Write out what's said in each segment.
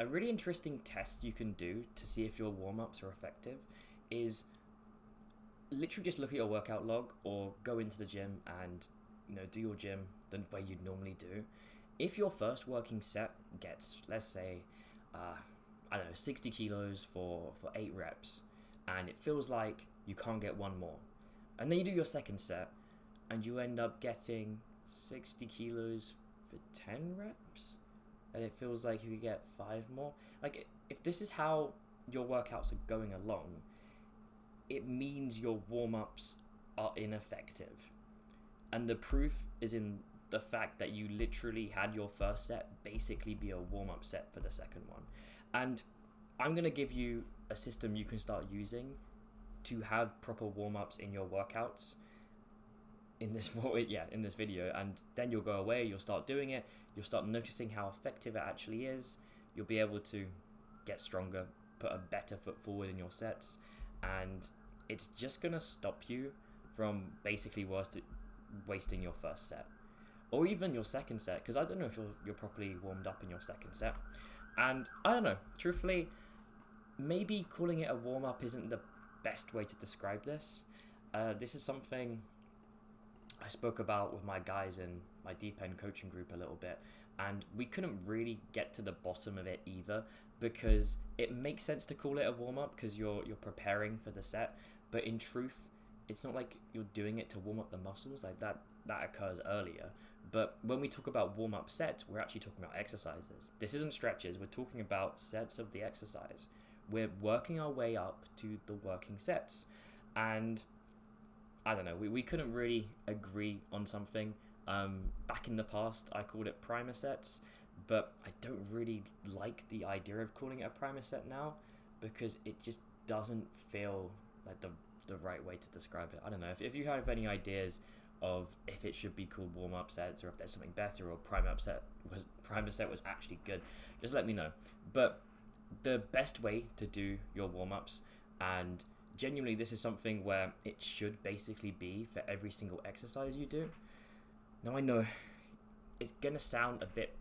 a really interesting test you can do to see if your warm-ups are effective is literally just look at your workout log or go into the gym and do your gym the way you'd normally do. If your first working set gets, let's say, I don't know, 60 kilos for 8 reps, and it feels like you can't get one more, and then you do your second set and you end up getting 60 kilos for 10 reps, and it feels like you could get 5 more. Like, if this is how your workouts are going along, it means your warm-ups are ineffective. And the proof is in the fact that you literally had your first set basically be a warm-up set for the second one. And I'm going to give you a system you can start using to have proper warm-ups in your workouts in this video, and then you'll go away, you'll start doing it, you'll start noticing how effective it actually is, you'll be able to get stronger, put a better foot forward in your sets, and it's just going to stop you from basically wasting your first set or even your second set, because I don't know if you're properly warmed up in your second set. And I don't know, truthfully, maybe calling it a warm-up isn't the best way to describe this. This is something I spoke about with my guys in my deep end coaching group a little bit, and we couldn't really get to the bottom of it either, because it makes sense to call it a warm-up because you're preparing for the set, but in truth it's not like you're doing it to warm up the muscles. Like that occurs earlier. But when we talk about warm-up sets, we're actually talking about exercises. This isn't stretches, we're talking about sets of the exercise. We're working our way up to the working sets, and I don't know, we couldn't really agree on something. Back in the past, I called it primer sets, but I don't really like the idea of calling it a primer set now because it just doesn't feel like the right way to describe it. I don't know, if you have any ideas of if it should be called warm-up sets or if there's something better, or primer set was actually good, just let me know. But the best way to do your warm-ups, and genuinely this is something where it should basically be for every single exercise you do. Now I know it's gonna sound a bit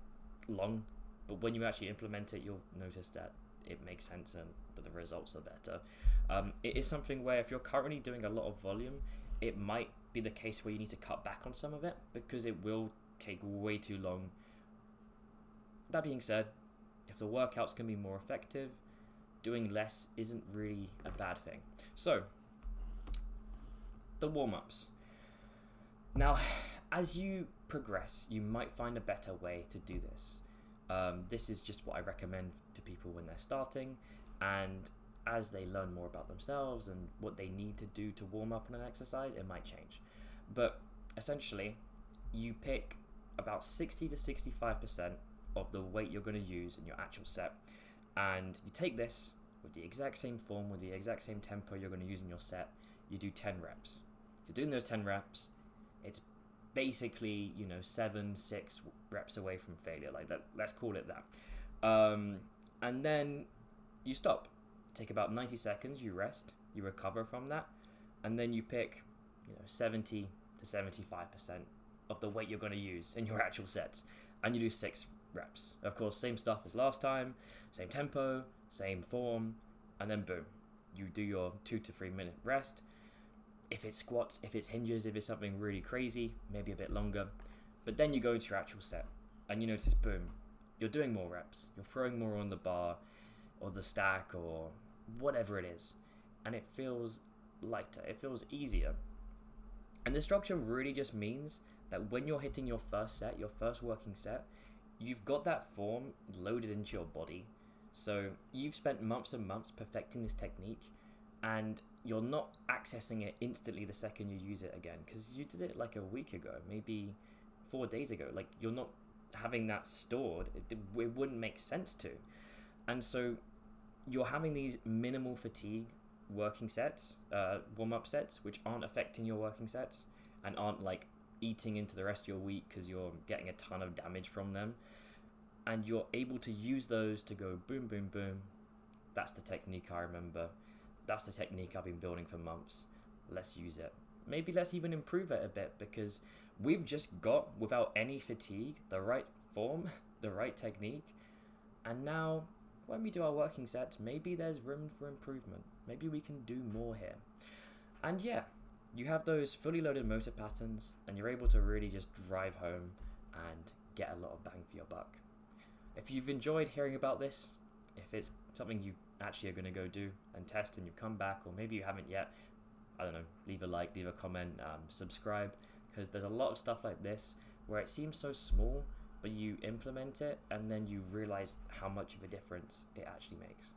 long, but when you actually implement it, you'll notice that it makes sense and that the results are better. It is something where if you're currently doing a lot of volume, it might be the case where you need to cut back on some of it because it will take way too long. That being said, if the workouts can be more effective, doing less isn't really a bad thing. So, the warm-ups. Now, as you progress, you might find a better way to do this. This is just what I recommend to people when they're starting, and as they learn more about themselves and what they need to do to warm up on an exercise, it might change. But essentially, you pick about 60 to 65% of the weight you're going to use in your actual set, and you take this with the exact same form, with the exact same tempo you're going to use in your set. You do 10 reps. You're doing those 10 reps, it's basically 6 reps away from failure, like that. Let's call it that. And then you stop. Take about 90 seconds, you rest, you recover from that, and then you pick 70 to 75% of the weight you're going to use in your actual sets, and you do 6 reps. Of course, same stuff as last time, same tempo, same form, and then boom, you do your 2 to 3 minute rest. If it's squats, if it's hinges, if it's something really crazy, maybe a bit longer. But then you go into your actual set and you notice, boom, you're doing more reps, you're throwing more on the bar or the stack or whatever it is, and it feels lighter, it feels easier. And the structure really just means that when you're hitting your first set, your first working set, you've got that form loaded into your body. So you've spent months and months perfecting this technique, and you're not accessing it instantly the second you use it again, because you did it like a week ago, maybe 4 days ago. Like, you're not having that stored. It wouldn't make sense to. And so you're having these minimal fatigue working sets, warm-up sets, which aren't affecting your working sets and aren't like eating into the rest of your week because you're getting a ton of damage from them. And you're able to use those to go boom, boom, boom. That's the technique I remember. That's the technique I've been building for months. Let's use it. Maybe let's even improve it a bit, because we've just got, without any fatigue, the right form, the right technique. And now when we do our working sets, maybe there's room for improvement. Maybe we can do more here. And yeah, you have those fully loaded motor patterns, and you're able to really just drive home and get a lot of bang for your buck. If you've enjoyed hearing about this, if it's something you actually are going to go do and test and you've come back, or maybe you haven't yet, I don't know, leave a like, leave a comment, subscribe, because there's a lot of stuff like this where it seems so small, but you implement it and then you realize how much of a difference it actually makes.